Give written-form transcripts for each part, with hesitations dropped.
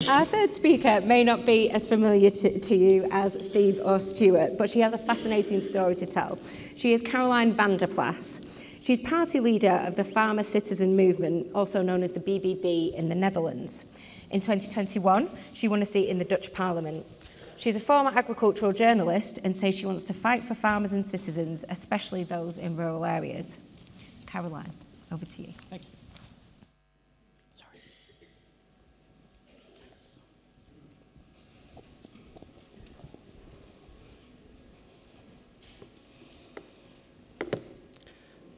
Our third speaker may not be as familiar to you as Steve or Stuart, but she has a fascinating story to tell. She is Caroline van der Plas. She's party leader of the Farmer Citizen Movement, also known as the BBB in the Netherlands. In 2021, she won a seat in the Dutch Parliament. She's a former agricultural journalist and says she wants to fight for farmers and citizens, especially those in rural areas. Caroline, over to you. Thank you. Sorry. Thanks.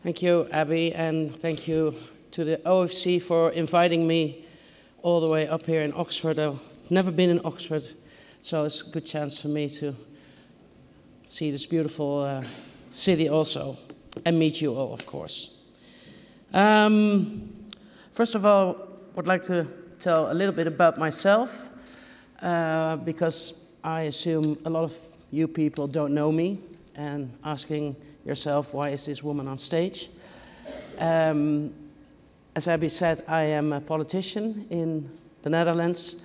Thank you, Abby, and thank you to the OFC for inviting me all the way up here in Oxford. I've never been in Oxford, so it's a good chance for me to see this beautiful city also, and meet you all, of course. First of all, I would like to tell a little bit about myself, because I assume a lot of you people don't know me, and asking yourself, why is this woman on stage? As Abby said, I am a politician in the Netherlands.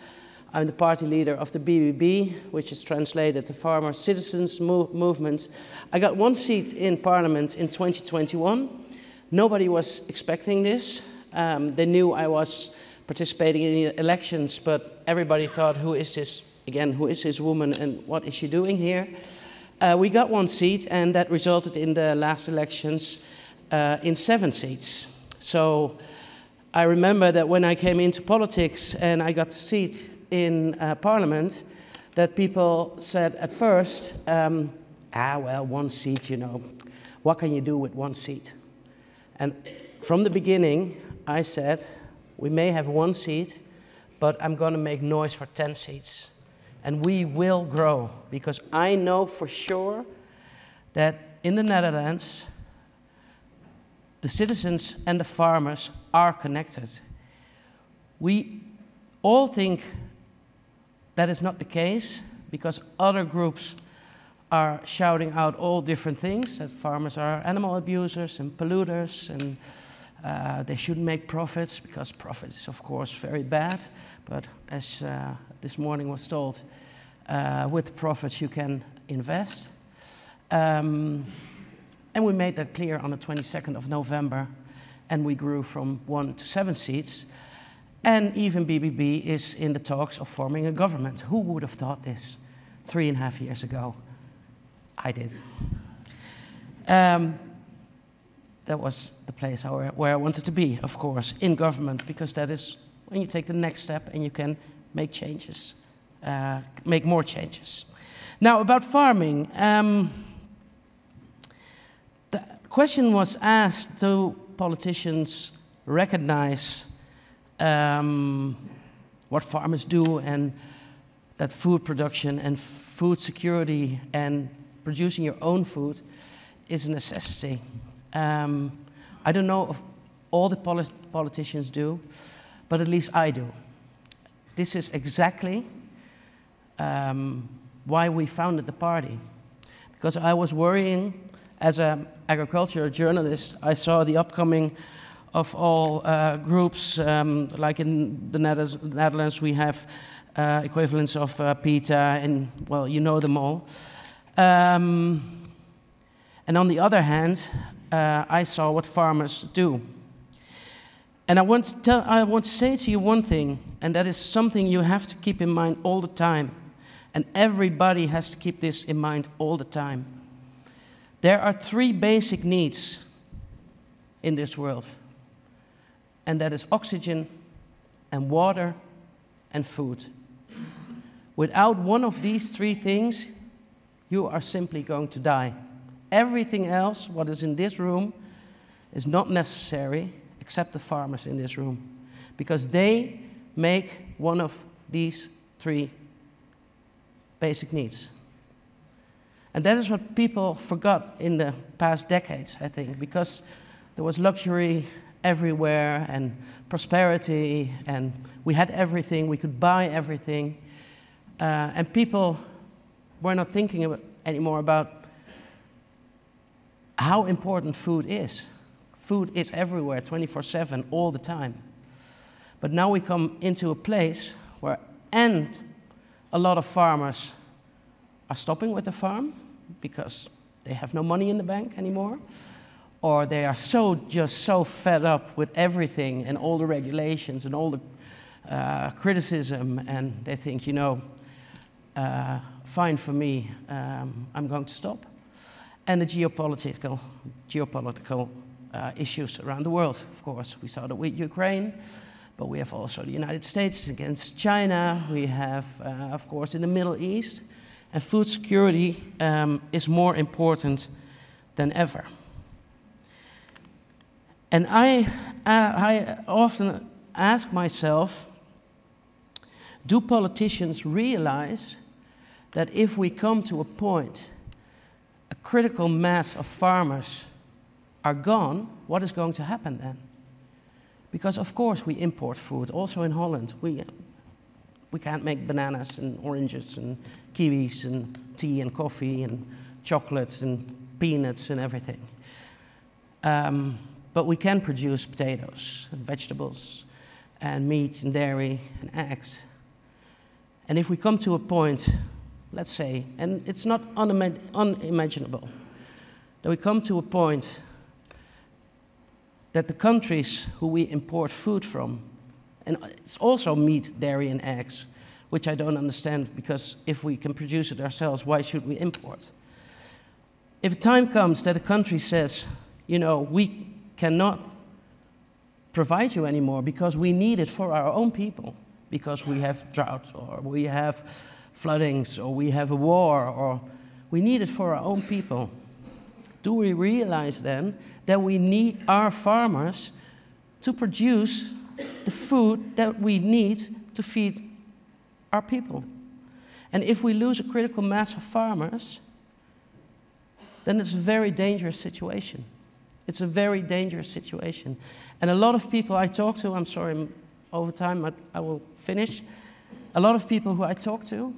I'm the party leader of the BBB, which is translated the Farmer Citizens Movement. I got one seat in Parliament in 2021. Nobody was expecting this. They knew I was participating in the elections, but everybody thought, who is this, again, who is this woman and what is she doing here? We got one seat, and that resulted in the last elections in 7 seats. So I remember that when I came into politics and I got the seat in Parliament, that people said at first, well, 1 seat, you know, what can you do with 1 seat? And from the beginning, I said, we may have 1 seat, but I'm going to make noise for 10 seats. And we will grow, because I know for sure that in the Netherlands, the citizens and the farmers are connected. We all think that is not the case, because other groups are shouting out all different things, that farmers are animal abusers and polluters, and they shouldn't make profits, because profit is, of course, very bad. But as this morning was told, with profits you can invest. And we made that clear on the 22nd of November, and we grew from 1 to 7 seats. And even BBB is in the talks of forming a government. Who would have thought this 3.5 years ago? I did. That was the place where I wanted to be, of course, in government, because that is when you take the next step and you can make changes, make more changes. Now, about farming. The question was asked, do politicians recognize what farmers do, and that food production and food security and producing your own food is a necessity? I don't know if all the politicians do, but at least I do. This is exactly why we founded the party. Because I was worrying, as an agricultural journalist, I saw the upcoming of all groups, like in the Netherlands we have equivalents of PETA, and well, you know them all. And on the other hand, I saw what farmers do. And I want to say to you one thing, and that is something you have to keep in mind all the time. And everybody has to keep this in mind all the time. There are 3 basic needs in this world. And that is oxygen and water and food. Without one of these 3 things, you are simply going to die. Everything else, what is in this room, is not necessary, except the farmers in this room, because they make one of these 3 basic needs. And that is what people forgot in the past decades, I think, because there was luxury everywhere and prosperity, and we had everything, we could buy everything, and people were not thinking anymore about how important food is. Food is everywhere, 24/7, all the time. But now we come into a place where And a lot of farmers are stopping with the farm because they have no money in the bank anymore, or they are just so fed up with everything and all the regulations and all the criticism, and they think, you know, fine for me, I'm going to stop. And the geopolitical issues around the world, of course. We saw that with Ukraine, but we have also the United States against China. We have, of course, in the Middle East. And food security is more important than ever. And I often ask myself, do politicians realize that if we come to a point, a critical mass of farmers are gone, what is going to happen then? Because of course we import food, also in Holland. We can't make bananas and oranges and kiwis and tea and coffee and chocolate and peanuts and everything. But we can produce potatoes and vegetables and meat and dairy and eggs. And if we come to a point, let's say, and it's not unimaginable, that we come to a point that the countries who we import food from, and it's also meat, dairy, and eggs, which I don't understand, because if we can produce it ourselves, why should we import? If a time comes that a country says, you know, we cannot provide you anymore because we need it for our own people, because we have drought, or we have floodings, or we have a war, or we need it for our own people, do we realize then that we need our farmers to produce the food that we need to feed our people? And if we lose a critical mass of farmers, then it's a very dangerous situation. It's a very dangerous situation. And a lot of people I talk to, I'm sorry, I'm over time, I will finish. A lot of people who I talk to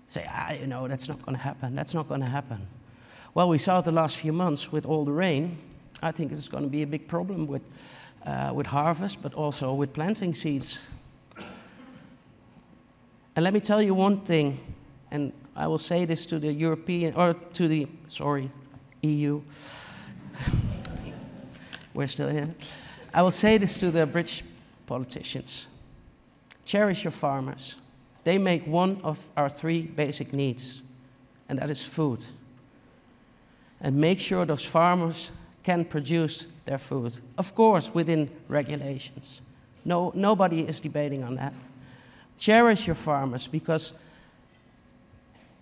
say, you know, that's not going to happen, that's not going to happen. Well, we saw it the last few months with all the rain. I think it's going to be a big problem with harvest, but also with planting seeds. And let me tell you one thing, and I will say this to the European, or to the, sorry, EU. We're still here. I will say this to the British politicians. Cherish your farmers. They make one of our 3 basic needs, and that is food. And make sure those farmers can produce their food. Of course, within regulations. Nobody is debating on that. Cherish your farmers, because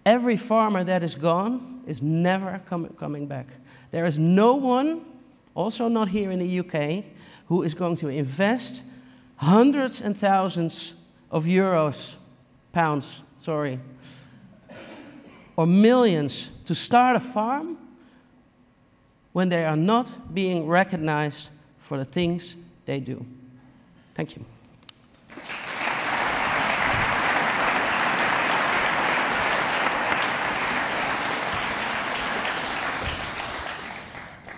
every farmer that is gone is never coming back. There is no one, also not here in the UK, who is going to invest hundreds and thousands of pounds, or millions to start a farm when they are not being recognized for the things they do. Thank you.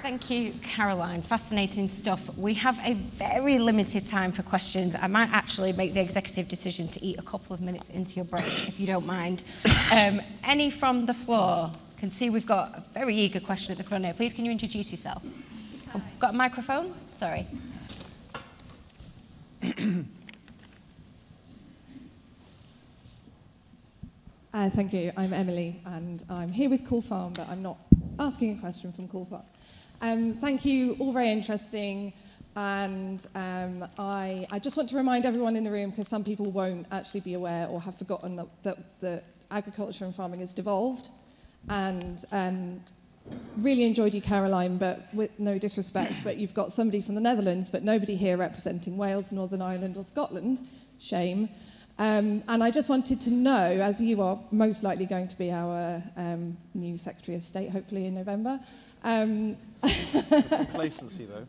Thank you, Caroline. Fascinating stuff. We have a very limited time for questions. I might actually make the executive decision to eat a couple of minutes into your break, if you don't mind. Any from the floor? I can see we've got a very eager question at the front here. Please, can you introduce yourself? Oh, got a microphone? Sorry. Thank you. I'm Emily, and I'm here with Cool Farm, but I'm not asking a question from Cool Farm. Thank you, all very interesting, and I just want to remind everyone in the room, because some people won't actually be aware or have forgotten that agriculture and farming has devolved, and really enjoyed you, Caroline, but with no disrespect, but you've got somebody from the Netherlands, but nobody here representing Wales, Northern Ireland or Scotland. Shame. And I just wanted to know, as you are most likely going to be our new Secretary of State, hopefully in November. Complacency, though.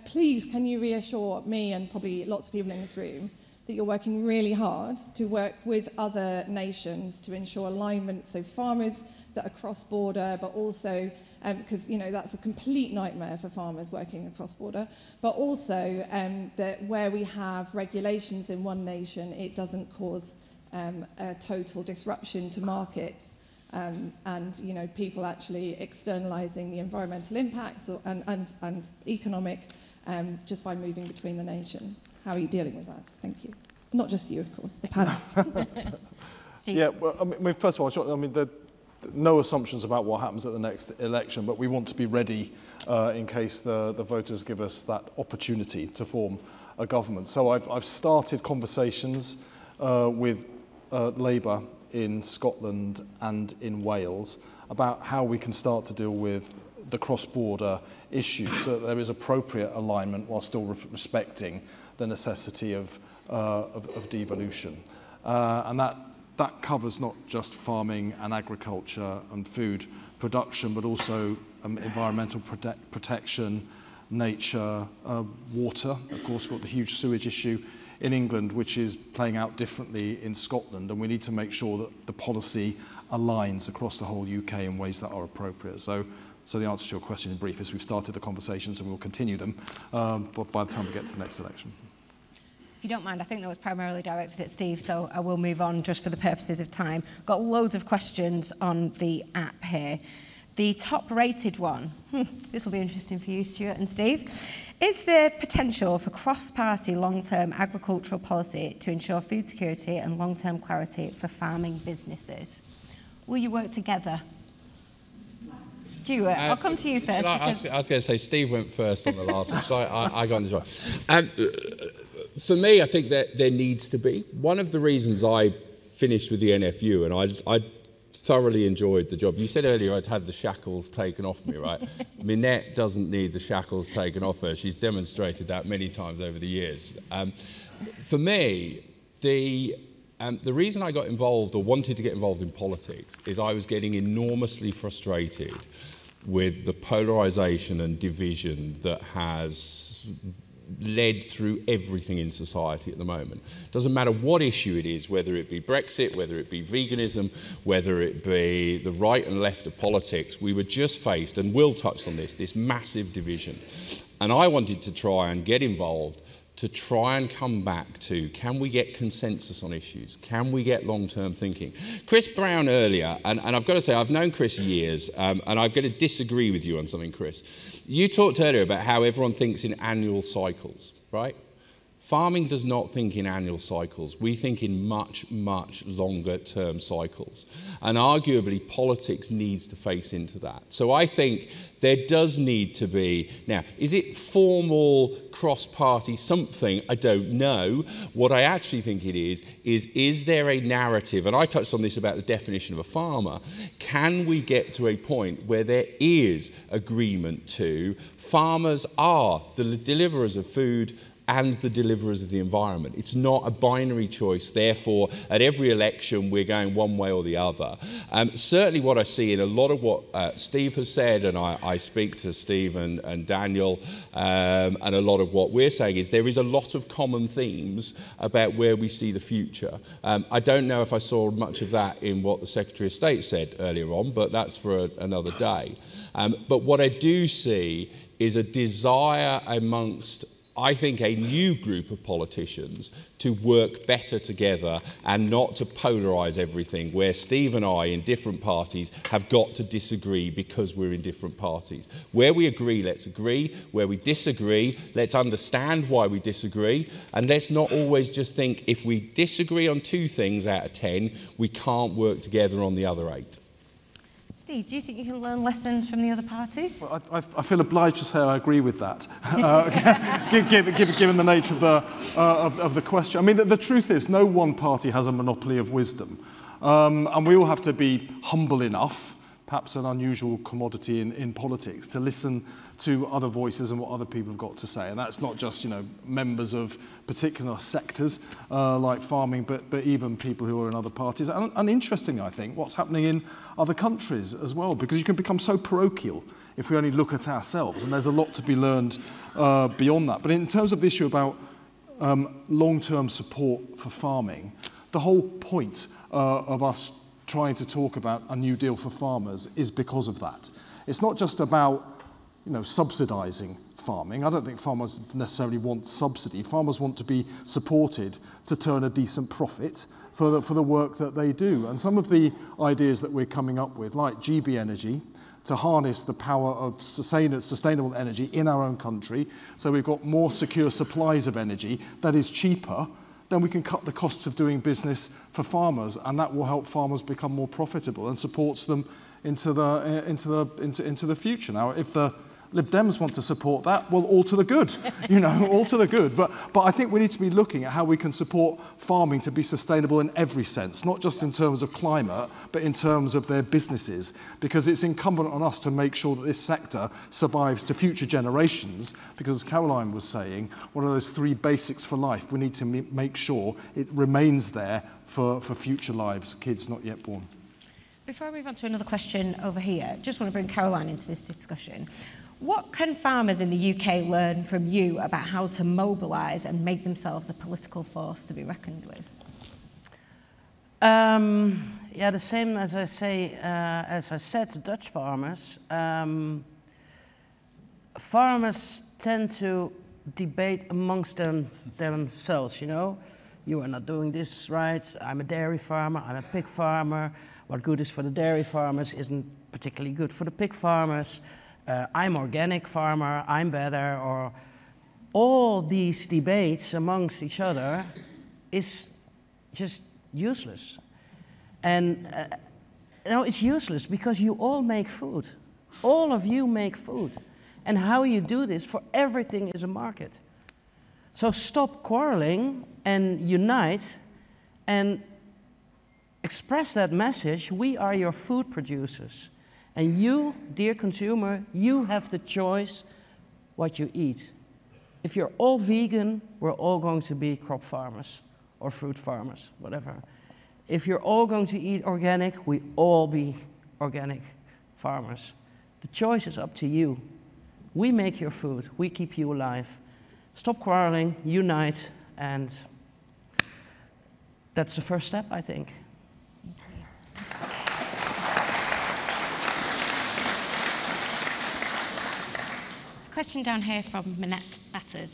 Please, can you reassure me and probably lots of people in this room that you're working really hard to work with other nations to ensure alignment, so farmers that are cross-border, but also, because that's a complete nightmare for farmers working across border, but also that where we have regulations in one nation, it doesn't cause a total disruption to markets. And people actually externalising the environmental impacts and economic just by moving between the nations. How are you dealing with that? Thank you. Not just you, of course, the panel. Yeah, well, I mean, first of all, no assumptions about what happens at the next election, but we want to be ready in case the voters give us that opportunity to form a government. So I've started conversations with Labour in Scotland and in Wales about how we can start to deal with the cross-border issues so that there is appropriate alignment while still respecting the necessity of devolution. And that covers not just farming and agriculture and food production, but also environmental protection, nature, water. Of course, we've got the huge sewage issue in England, which is playing out differently in Scotland, and we need to make sure that the policy aligns across the whole UK in ways that are appropriate. So the answer to your question in brief is we've started the conversations and we'll continue them but by the time we get to the next election. If you don't mind, I think that was primarily directed at Steve, so I will move on just for the purposes of time. Got loads of questions on the app here. The top-rated one, this will be interesting for you, Stuart and Steve. Is there potential for cross-party long-term agricultural policy to ensure food security and long-term clarity for farming businesses? Will you work together? Stuart, I'll come to you first. I was going to say Steve went first on the last one, so I go on this one. For me, I think that there needs to be. One of the reasons I finished with the NFU, and I thoroughly enjoyed the job. You said earlier I'd had the shackles taken off me, right? Minette doesn't need the shackles taken off her. She's demonstrated that many times over the years. For me, the reason I got involved or wanted to get involved in politics is I was getting enormously frustrated with the polarisation and division that has led through everything in society at the moment. Doesn't matter what issue it is, whether it be Brexit, whether it be veganism, whether it be the right and left of politics, we were just faced, and Will touched on this massive division. And I wanted to try and get involved to try and come back to, can we get consensus on issues? Can we get long-term thinking? Chris Brown earlier, and I've got to say, I've known Chris years, and I've got to disagree with you on something, Chris. You talked earlier about how everyone thinks in annual cycles, right? Farming does not think in annual cycles. We think in much, much longer term cycles. And arguably, politics needs to face into that. So I think there does need to be, now, is it formal cross-party something? I don't know. What I actually think it is there a narrative? And I touched on this about the definition of a farmer. Can we get to a point where there is agreement to farmers are the deliverers of food and the deliverers of the environment? It's not a binary choice, therefore at every election we're going one way or the other. Certainly what I see in a lot of what Steve has said, and I speak to Steve and Daniel, and a lot of what we're saying is there is a lot of common themes about where we see the future. I don't know if I saw much of that in what the Secretary of State said earlier on, but that's for another day. But what I do see is a desire amongst, I think, a new group of politicians to work better together and not to polarise everything, where Steve and I in different parties have got to disagree because we're in different parties. Where we agree, let's agree. Where we disagree, let's understand why we disagree. And let's not always just think if we disagree on 2 things out of 10, we can't work together on the other 8. Steve, do you think you can learn lessons from the other parties? Well, I feel obliged to say I agree with that, given the nature of the question. I mean, the truth is no one party has a monopoly of wisdom. And we all have to be humble enough, perhaps an unusual commodity in politics, to listen to other voices and what other people have got to say. And that's not just, members of particular sectors like farming, but even people who are in other parties. And interesting, I think, what's happening in other countries as well, because you can become so parochial if we only look at ourselves. And there's a lot to be learned beyond that. But in terms of the issue about long-term support for farming, the whole point of us trying to talk about a new deal for farmers is because of that. It's not just about, subsidising farming. I don't think farmers necessarily want subsidy. Farmers want to be supported to turn a decent profit for the work that they do. And some of the ideas that we're coming up with, like GB Energy, to harness the power of sustainable energy in our own country, so we've got more secure supplies of energy that is cheaper, then we can cut the costs of doing business for farmers, and that will help farmers become more profitable and supports them into the future. Now, if the Lib Dems want to support that, well, all to the good, all to the good. But I think we need to be looking at how we can support farming to be sustainable in every sense, not just in terms of climate, but in terms of their businesses, because it's incumbent on us to make sure that this sector survives to future generations, because as Caroline was saying, one of those 3 basics for life, we need to make sure it remains there for future lives, kids not yet born. Before I move on to another question over here, just want to bring Caroline into this discussion. What can farmers in the UK learn from you about how to mobilise and make themselves a political force to be reckoned with? The same as I said to Dutch farmers. Farmers tend to debate amongst themselves, You are not doing this right. I'm a dairy farmer. I'm a pig farmer. What good is for the dairy farmers isn't particularly good for the pig farmers. I'm organic farmer, I'm better, or all these debates amongst each other is just useless. And it's useless because you all make food. All of you make food. And how you do this for everything is a market. So stop quarreling and unite and express that message. We are your food producers. And you, dear consumer, you have the choice what you eat. If you're all vegan, we're all going to be crop farmers or fruit farmers, whatever. If you're all going to eat organic, we all be organic farmers. The choice is up to you. We make your food, we keep you alive. Stop quarreling, unite, and that's the first step, I think. Question down here from Minette Batters.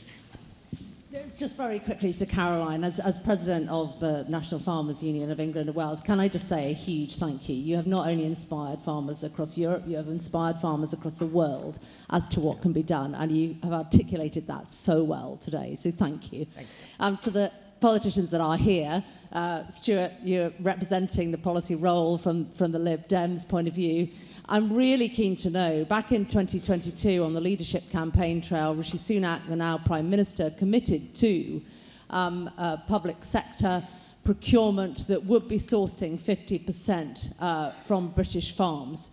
Just very quickly to Caroline, as President of the National Farmers Union of England and Wales, can I just say a huge thank you. You have not only inspired farmers across Europe, you have inspired farmers across the world as to what can be done, and you have articulated that so well today, so thank you. To the politicians that are here, Stuart, you're representing the policy role from the Lib Dems point of view. I'm really keen to know, back in 2022 on the leadership campaign trail, Rishi Sunak, the now Prime Minister, committed to a public sector procurement that would be sourcing 50% from British farms.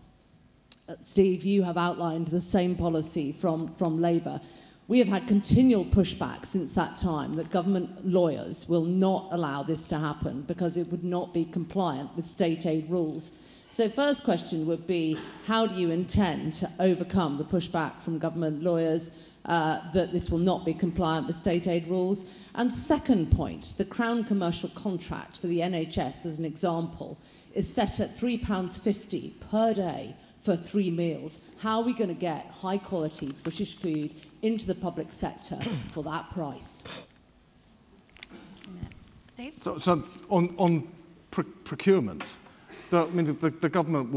Steve, you have outlined the same policy from Labour. We have had continual pushback since that time that government lawyers will not allow this to happen because it would not be compliant with state aid rules. So first question would be, how do you intend to overcome the pushback from government lawyers that this will not be compliant with state aid rules? And second point, the Crown commercial contract for the NHS, as an example, is set at £3.50 per day for 3 meals. How are we going to get high quality British food into the public sector for that price? Steve? So on procurement, the government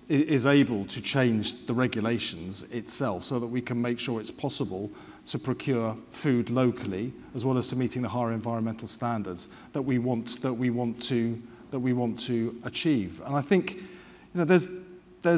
is able to change the regulations itself so that we can make sure it's possible to procure food locally, as well as to meeting the higher environmental standards that we want to achieve. And I think there's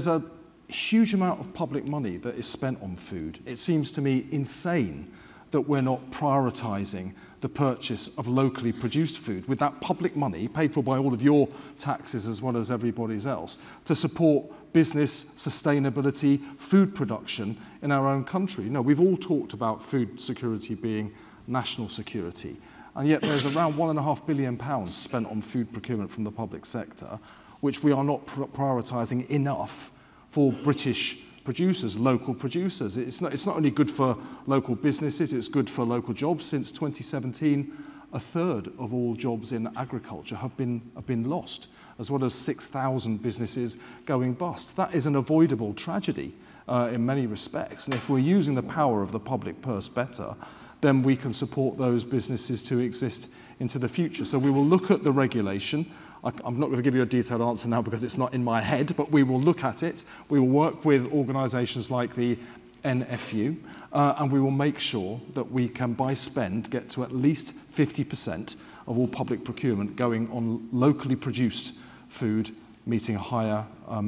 a huge amount of public money that is spent on food. It seems to me insane that we're not prioritising the purchase of locally produced food with that public money paid for by all of your taxes as well as everybody's else to support business, sustainability, food production in our own country. We've all talked about food security being national security, and yet there's around £1.5 billion spent on food procurement from the public sector, which we are not prioritising enough for British producers, local producers. It's not only good for local businesses, it's good for local jobs. Since 2017, a third of all jobs in agriculture have been lost, as well as 6,000 businesses going bust. That is an avoidable tragedy in many respects. And if we're using the power of the public purse better, then we can support those businesses to exist into the future. So we will look at the regulation. I'm not going to give you a detailed answer now because it's not in my head, but we will look at it. We will work with organisations like the NFU, and we will make sure that we can, by spend, get to at least 50% of all public procurement going on locally produced food, meeting higher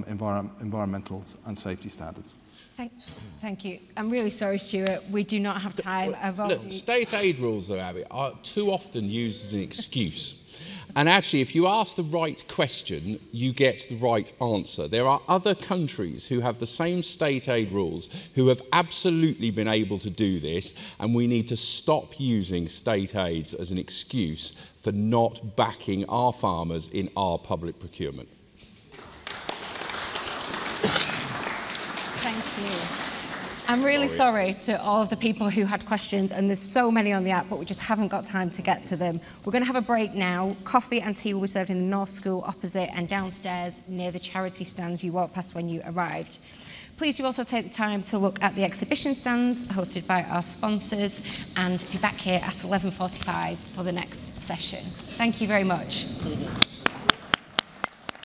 environmental and safety standards. Thank you. I'm really sorry, Stuart. We do not have time. Look, state aid rules, though, Abby, are too often used as an excuse. And actually, if you ask the right question, you get the right answer. There are other countries who have the same state aid rules who have absolutely been able to do this, and we need to stop using state aids as an excuse for not backing our farmers in our public procurement. Thank you. I'm really sorry to all of the people who had questions, and there's so many on the app, but we just haven't got time to get to them. We're going to have a break now. Coffee and tea will be served in the North School opposite and downstairs near the charity stands you walked past when you arrived. Please do also take the time to look at the exhibition stands hosted by our sponsors, and be back here at 11:45 for the next session. Thank you very much.